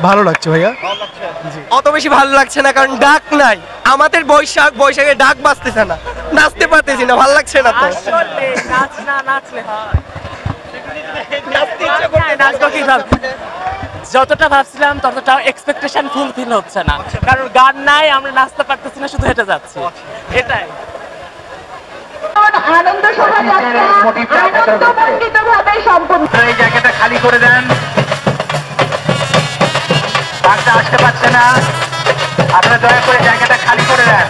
ভালো লাগছে ভাইয়া। অত বেশি ভালো লাগছে না কারণ ডাক নাই, আমাদের বৈশাখে ডাক বাজতেছে না, নাচতে পারতেছি না, ভালো লাগছে না তো। যতটা ভাবছিলাম ততটা এক্সপেকটেশন ফুলফিল হচ্ছে না, কারণ গান নাই, আমরা নাচতে পারতেছি না, শুধু হেঁটে যাচ্ছি, এটাই। আনন্দ শোভাযাত্রা আনন্দমণ্ডিতভাবে সম্পন্ন। এই জায়গাটা খালি করে দেন, বাসটা আসতে পারছে না, আপনারা দয়া করে জায়গাটা খালি করে দেন।